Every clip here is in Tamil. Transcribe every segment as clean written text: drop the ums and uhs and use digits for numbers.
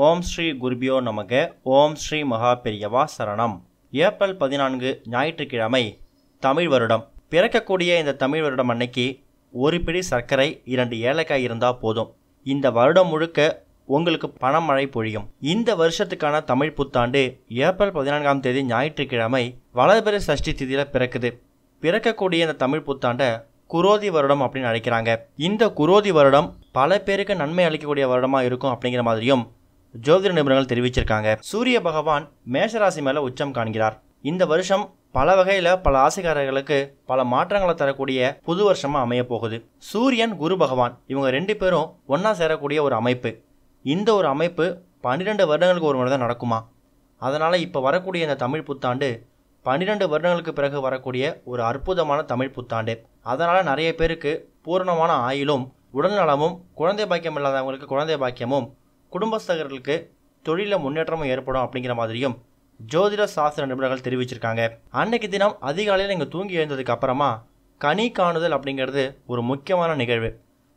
ஓம் ஸ்ரீ குருபியோ நமக. ஓம் ஸ்ரீ மகா பெரியவா சரணம். ஏப்ரல் 14 ஞாயிற்றுக்கிழமை தமிழ் வருடம். பிறக்கக்கூடிய இந்த தமிழ் வருடம் அன்னைக்கு ஒரு பிடி சர்க்கரை 2 ஏலக்காய் இருந்தால் போதும். இந்த வருடம் முழுக்க உங்களுக்கு பணமழை பொழியும். இந்த வருஷத்துக்கான தமிழ் புத்தாண்டு ஏப்ரல் 14ஆம் தேதி ஞாயிற்றுக்கிழமை வளர்பிறை சஷ்டி திதியில் பிறக்குது. பிறக்கக்கூடிய இந்த தமிழ் புத்தாண்டை குரோதி வருடம் அப்படின்னு அழைக்கிறாங்க. இந்த குரோதி வருடம் பல பேருக்கு நன்மை அளிக்கக்கூடிய வருடமாக இருக்கும் அப்படிங்கிற மாதிரியும் ஜோதிட நிபுணர்கள் தெரிவிச்சிருக்காங்க. சூரிய பகவான் மேஷராசி மேலே உச்சம் காண்கிறார். இந்த வருஷம் பல வகையில் பல ஆசைக்காரர்களுக்கு பல மாற்றங்களை தரக்கூடிய புது வருஷமாக அமைய போகுது. சூரியன் குரு பகவான் இவங்க 2 பேரும் ஒன்றா சேரக்கூடிய ஒரு அமைப்பு. இந்த ஒரு அமைப்பு 12 வருடங்களுக்கு ஒரு முறை தான் நடக்குமா. அதனால் இப்போ வரக்கூடிய இந்த தமிழ் புத்தாண்டு 12 வருடங்களுக்கு பிறகு வரக்கூடிய ஒரு அற்புதமான தமிழ் புத்தாண்டு. அதனால் நிறைய பேருக்கு பூரணமான ஆயுளும் உடல்நலமும், குழந்தை பாக்கியம் இல்லாதவங்களுக்கு குழந்தை பாக்கியமும், குடும்பஸ்தர்களுக்கு தொழிலில் முன்னேற்றமும் ஏற்படும் அப்படிங்கிற மாதிரியும் ஜோதிட சாஸ்திர நிபுணர்கள் தெரிவிச்சிருக்காங்க. அன்னைக்கு தினம் அதிகாலையில் நீங்கள் தூங்கி எழுந்ததுக்கு அப்புறமா கனி காணுதல் அப்படிங்கிறது ஒரு முக்கியமான நிகழ்வு.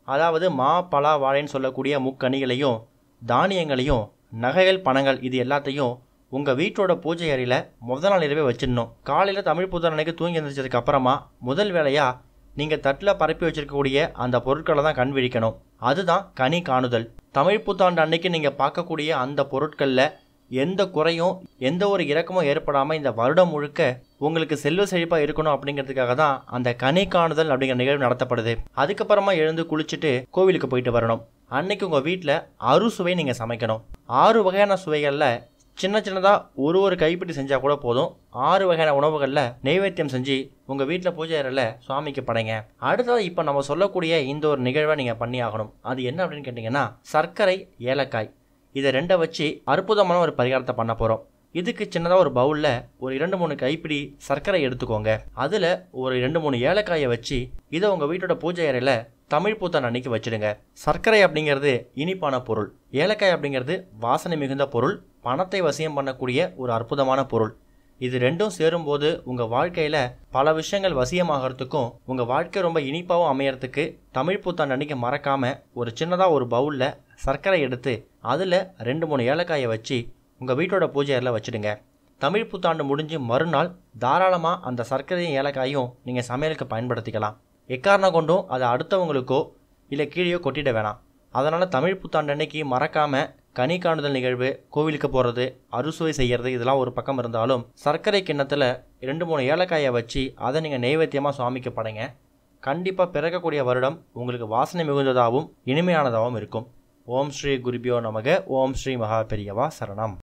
அதாவது மா, பலா, வாழைன்னு சொல்லக்கூடிய முக்கனிகளையும் தானியங்களையும் நகைகள், பணங்கள் இது எல்லாத்தையும் உங்கள் வீட்டோட பூஜை அறையில் முதல் நாள் இரவே வச்சிடணும். காலையில் தமிழ் புத்தாண்டு அன்னைக்கு தூங்கி எழுந்திரிச்சதுக்கு அப்புறமா முதல் வேலையாக நீங்கள் தட்டில் பரப்பி வச்சிருக்கக்கூடிய அந்த பொருட்களை தான் கண் விழிக்கணும். அதுதான் கனி காணுதல். தமிழ் புத்தாண்டு அன்னைக்கு நீங்கள் பார்க்கக்கூடிய அந்த பொருட்களில் எந்த குறையும் எந்த ஒரு இறக்கமும் ஏற்படாமல் இந்த வருடம் முழுக்க உங்களுக்கு செல்வ செழிப்பாக இருக்கணும் அப்படிங்கிறதுக்காக தான் அந்த கனி காணுதல் அப்படிங்கிற நிகழ்வு நடத்தப்படுது. அதுக்கப்புறமா எழுந்து குளிச்சுட்டு கோவிலுக்கு போயிட்டு வரணும். அன்னைக்கு உங்கள் வீட்டில் அறுசுவை நீங்கள் சமைக்கணும். 6 வகையான சுவைகளில் சின்ன சின்னதாக ஒரு கைப்பிடி செஞ்சால் கூட போதும். 6 வகையான உணவுகளில் நெய்வேத்தியம் செஞ்சு உங்கள் வீட்டில் பூஜை அறையில் சுவாமிக்கு படைங்க. அடுத்தது இப்போ நம்ம சொல்லக்கூடிய இந்த ஒரு நிகழ்வை நீங்கள் பண்ணி ஆகணும். அது என்ன அப்படின்னு கேட்டிங்கன்னா, சர்க்கரை, ஏலக்காய் இதை 2 வச்சு அற்புதமான ஒரு பரிகாரத்தை பண்ண போகிறோம். இதுக்கு சின்னதாக ஒரு பவுலில் ஒரு 2-3 கைப்பிடி சர்க்கரை எடுத்துக்கோங்க. அதில் ஒரு 2-3 ஏலக்காயை வச்சு இதை உங்கள் வீட்டோட பூஜை அறையில் தமிழ் புத்தாண்டு அன்னைக்கு வச்சுடுங்க. சர்க்கரை அப்படிங்கிறது இனிப்பான பொருள், ஏலக்காய் அப்படிங்கிறது வாசனை மிகுந்த பொருள், பணத்தை வசியம் பண்ணக்கூடிய ஒரு அற்புதமான பொருள். இது 2ம் சேரும்போது உங்கள் வாழ்க்கையில் பல விஷயங்கள் வசியமாகறதுக்கும் உங்கள் வாழ்க்கை ரொம்ப இனிப்பாகவும் அமையறதுக்கு தமிழ் புத்தாண்டு அன்னைக்கு மறக்காமல் ஒரு சின்னதாக ஒரு பவுலில் சர்க்கரை எடுத்து அதில் 2-3 ஏலக்காயை வச்சு உங்கள் வீட்டோட பூஜை அறையில் வச்சுடுங்க. தமிழ் புத்தாண்டு முடிஞ்சு மறுநாள் தாராளமாக அந்த சர்க்கரையும் ஏலக்காயும் நீங்கள் சமையலுக்கு பயன்படுத்திக்கலாம். எக்காரணம் கொண்டும் அதை அடுத்தவங்களுக்கோ இல்லை கீழேயோ கொட்டிட வேணாம். அதனால் தமிழ் புத்தாண்டு அன்னைக்கு மறக்காமல் கனி காணுதல் நிகழ்வு, கோவிலுக்கு போகிறது, அறுசுவை செய்கிறது இதெல்லாம் ஒரு பக்கம் இருந்தாலும் சர்க்கரை கிண்ணத்தில் 2-3 ஏலக்காயை வச்சு அதை நீங்கள் நெய்வேத்தியமாக சுவாமிக்கு படைங்க. கண்டிப்பாக பிறக்கக்கூடிய வருடம் உங்களுக்கு வாசனை மிகுந்ததாகவும் இனிமையானதாகவும் இருக்கும். ஓம் ஸ்ரீ குருபியோ நமக. ஓம் ஸ்ரீ மகா பெரியவா சரணம்.